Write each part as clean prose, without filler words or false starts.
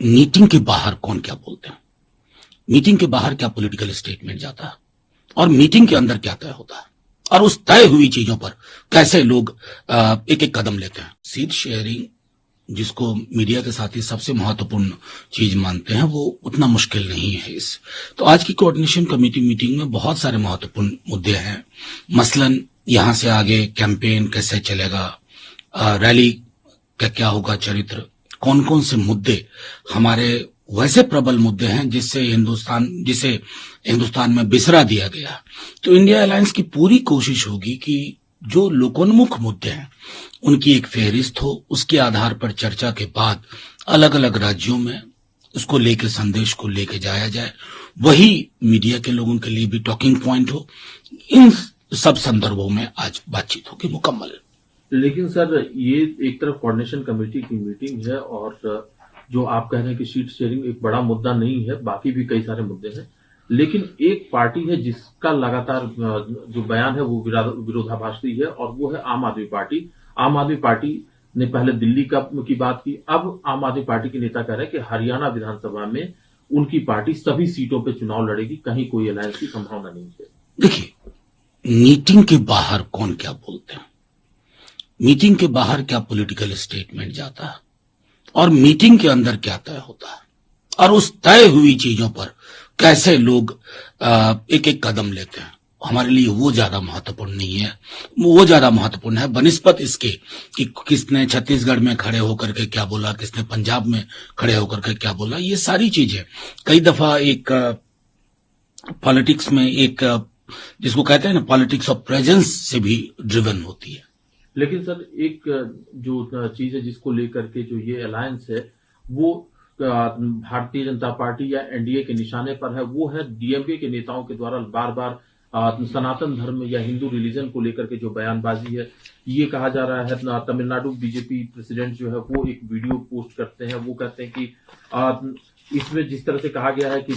Meeting के बाहर कौन क्या बोलते हैं, मीटिंग के बाहर क्या पॉलिटिकल स्टेटमेंट जाता है और मीटिंग के अंदर क्या तय होता है और उस तय हुई चीजों पर कैसे लोग एक एक कदम लेते हैं। सीट शेयरिंग जिसको मीडिया के साथी सबसे महत्वपूर्ण चीज मानते हैं वो उतना मुश्किल नहीं है। इस तो आज की कोऑर्डिनेशन कमेटी मीटिंग में बहुत सारे महत्वपूर्ण मुद्दे हैं। मसलन यहां से आगे कैंपेन कैसे चलेगा, रैली का क्या होगा चरित्र, कौन कौन से मुद्दे हमारे वैसे प्रबल मुद्दे हैं जिसे हिंदुस्तान में बिसरा दिया गया। तो इंडिया अलायंस की पूरी कोशिश होगी कि जो लोकोन्मुख मुद्दे हैं उनकी एक फेहरिस्त हो, उसके आधार पर चर्चा के बाद अलग अलग राज्यों में उसको लेकर संदेश को लेके जाया जाए, वही मीडिया के लोगों के लिए भी टॉकिंग पॉइंट हो। इन सब संदर्भों में आज बातचीत होगी मुकम्मल। लेकिन सर ये एक तरफ कोऑर्डिनेशन कमेटी की मीटिंग है और जो आप कह रहे हैं कि सीट शेयरिंग एक बड़ा मुद्दा नहीं है, बाकी भी कई सारे मुद्दे हैं, लेकिन एक पार्टी है जिसका लगातार जो बयान है वो विरोधाभासी है और वो है आम आदमी पार्टी। आम आदमी पार्टी ने पहले दिल्ली की बात की, अब आम आदमी पार्टी के नेता कह रहे हैं कि हरियाणा विधानसभा में उनकी पार्टी सभी सीटों पर चुनाव लड़ेगी, कहीं कोई अलायंस की संभावना नहीं है। देखिए, मीटिंग के बाहर कौन क्या बोलते हैं, मीटिंग के बाहर क्या पॉलिटिकल स्टेटमेंट जाता है और मीटिंग के अंदर क्या तय होता है और उस तय हुई चीजों पर कैसे लोग एक एक कदम लेते हैं, हमारे लिए वो ज्यादा महत्वपूर्ण नहीं है। वो ज्यादा महत्वपूर्ण है बनिस्पत इसके कि किसने छत्तीसगढ़ में खड़े होकर के क्या बोला, किसने पंजाब में खड़े होकर के क्या बोला। ये सारी चीजें कई दफा एक पॉलिटिक्स में एक जिसको कहते हैं ना पॉलिटिक्स ऑफ प्रेजेंस से भी ड्रिवन होती है। लेकिन सर एक जो चीज है जिसको लेकर के जो ये अलायंस है वो भारतीय जनता पार्टी या एनडीए के निशाने पर है, वो है डीएमके के नेताओं के द्वारा बार बार सनातन धर्म या हिंदू रिलीजन को लेकर के जो बयानबाजी है। ये कहा जा रहा है तमिलनाडु बीजेपी प्रेसिडेंट जो है वो एक वीडियो पोस्ट करते हैं, वो कहते हैं कि इसमें जिस तरह से कहा गया है कि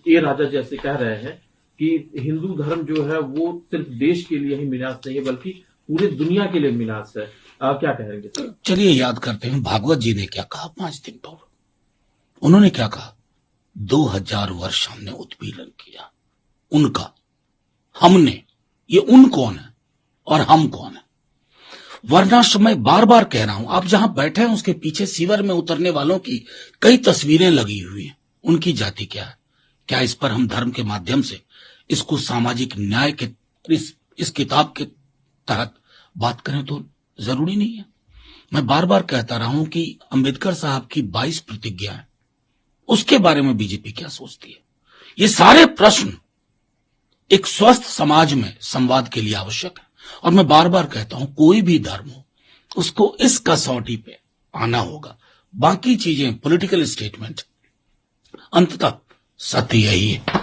ए राजा जैसे कह रहे हैं कि हिंदू धर्म जो है वो सिर्फ देश के लिए ही मिनास नहीं है बल्कि पूरे दुनिया के लिए मिनास है। क्या कहेंगे सर? चलिए याद करते हैं भागवत जी ने क्या कहा 5 दिन पूर्व। उन्होंने क्या कहा, 2000 वर्ष हमने उत्पीड़न किया उनका, हमने, ये उन कौन है और हम कौन है। वर्णाश्रम में बार बार कह रहा हूं, आप जहां बैठे हैं उसके पीछे सीवर में उतरने वालों की कई तस्वीरें लगी हुई हैं। उनकी जाति क्या है? क्या इस पर हम धर्म के माध्यम से इसको सामाजिक न्याय के इस किताब के तहत बात करें तो जरूरी नहीं है। मैं बार बार कहता रहा हूं कि अंबेडकर साहब की 22 प्रतिज्ञाएं, उसके बारे में बीजेपी क्या सोचती है। ये सारे प्रश्न एक स्वस्थ समाज में संवाद के लिए आवश्यक है और मैं बार बार कहता हूं कोई भी धर्म हो उसको इस कसौटी पे आना होगा। बाकी चीजें पॉलिटिकल स्टेटमेंट, अंततः सत्य यही है।